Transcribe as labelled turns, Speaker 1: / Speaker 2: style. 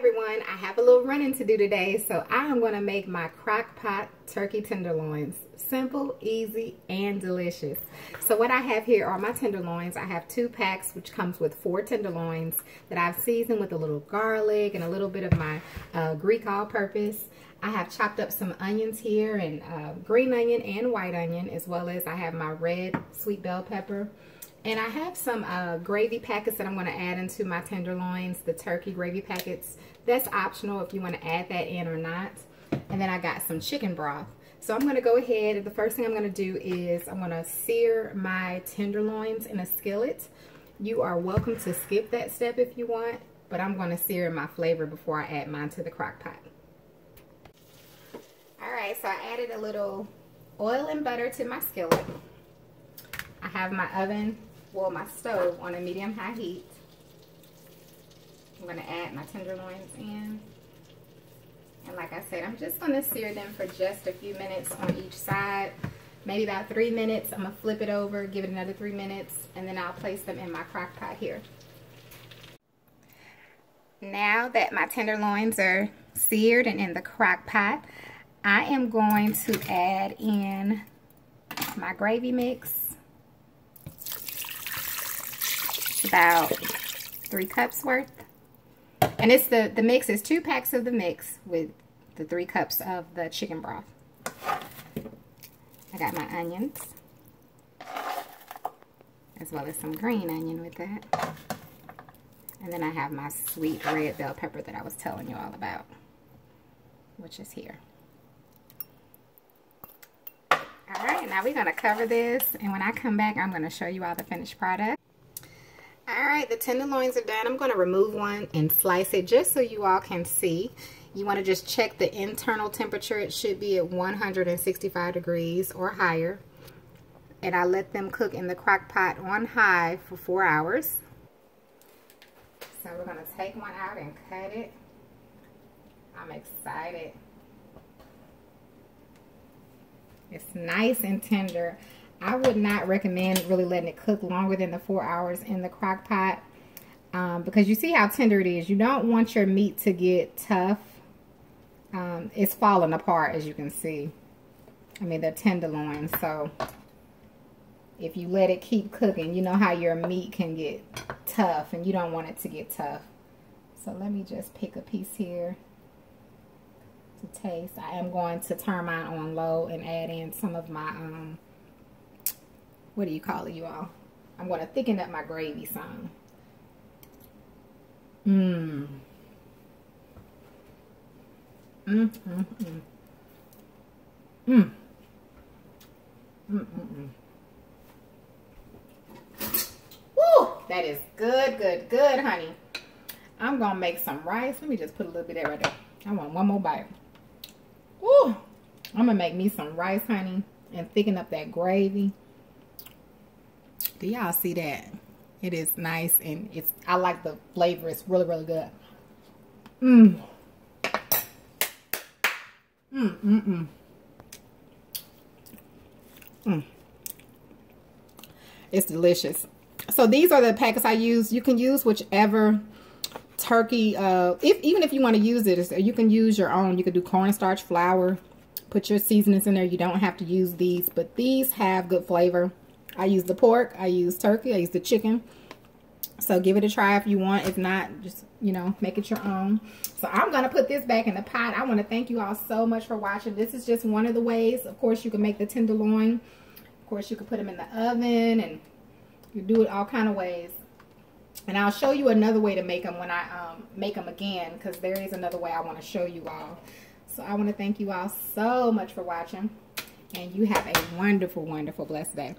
Speaker 1: everyone, I have a little running to do today, so I am going to make my crock pot turkey tenderloins. Simple, easy, and delicious. So what I have here are my tenderloins. I have 2 packs, which comes with 4 tenderloins that I've seasoned with a little garlic and a little bit of my Greek all-purpose. I have chopped up some onions here, and green onion and white onion, as well as I have my red sweet bell pepper. And I have some gravy packets that I'm going to add into my tenderloins, the turkey gravy packets. That's optional if you want to add that in or not. And then I got some chicken broth. So I'm going to go ahead, the first thing I'm going to do is I'm going to sear my tenderloins in a skillet. You are welcome to skip that step if you want, but I'm going to sear my flavor before I add mine to the crock pot. Alright, so I added a little oil and butter to my skillet. I have my oven, well, my stove on a medium-high heat. I'm going to add my tenderloins in. And like I said, I'm just going to sear them for just a few minutes on each side. Maybe about 3 minutes. I'm going to flip it over, give it another 3 minutes, and then I'll place them in my crock pot here. Now that my tenderloins are seared and in the crock pot, I am going to add in my gravy mix. About 3 cups worth, and it's the mix is 2 packs of the mix with the 3 cups of the chicken broth. I got my onions as well as some green onion with that, and then I have my sweet red bell pepper that I was telling you all about, which is here. Alright, now we're going to cover this, and when I come back I'm going to show you all the finished product. Alright, the tenderloins are done. I'm going to remove one and slice it just so you all can see. You want to just check the internal temperature. It should be at 165 degrees or higher. And I let them cook in the crock pot on high for 4 hours. So we're going to take one out and cut it. I'm excited. It's nice and tender. I would not recommend really letting it cook longer than the 4 hours in the crock pot because you see how tender it is. You don't want your meat to get tough. It's falling apart, as you can see. I mean, they're tenderloins, so if you let it keep cooking, you know how your meat can get tough, and you don't want it to get tough. So let me just pick a piece here to taste. I am going to turn mine on low and add in some of my what do you call it, you all? I'm going to thicken up my gravy some. Woo! That is good, good, good, honey. I'm going to make some rice. Let me just put a little bit of that right there. I want one more bite. Woo! I'm going to make me some rice, honey, and thicken up that gravy. Do y'all see that? It is nice, and I like the flavor. It's really, really good. It's delicious. So these are the packets I use. You can use whichever turkey, even if you want to use it, you can use your own. You could do cornstarch flour, put your seasonings in there. You don't have to use these, but these have good flavor. I use the pork, I use turkey, I use the chicken. So give it a try if you want. If not, just, you know, make it your own. So I'm going to put this back in the pot. I want to thank you all so much for watching. This is just one of the ways. Of course, you can make the tenderloin. Of course, you can put them in the oven, and you do it all kind of ways. And I'll show you another way to make them when I make them again, because there is another way I want to show you all. So I want to thank you all so much for watching. And you have a wonderful, wonderful, blessed day.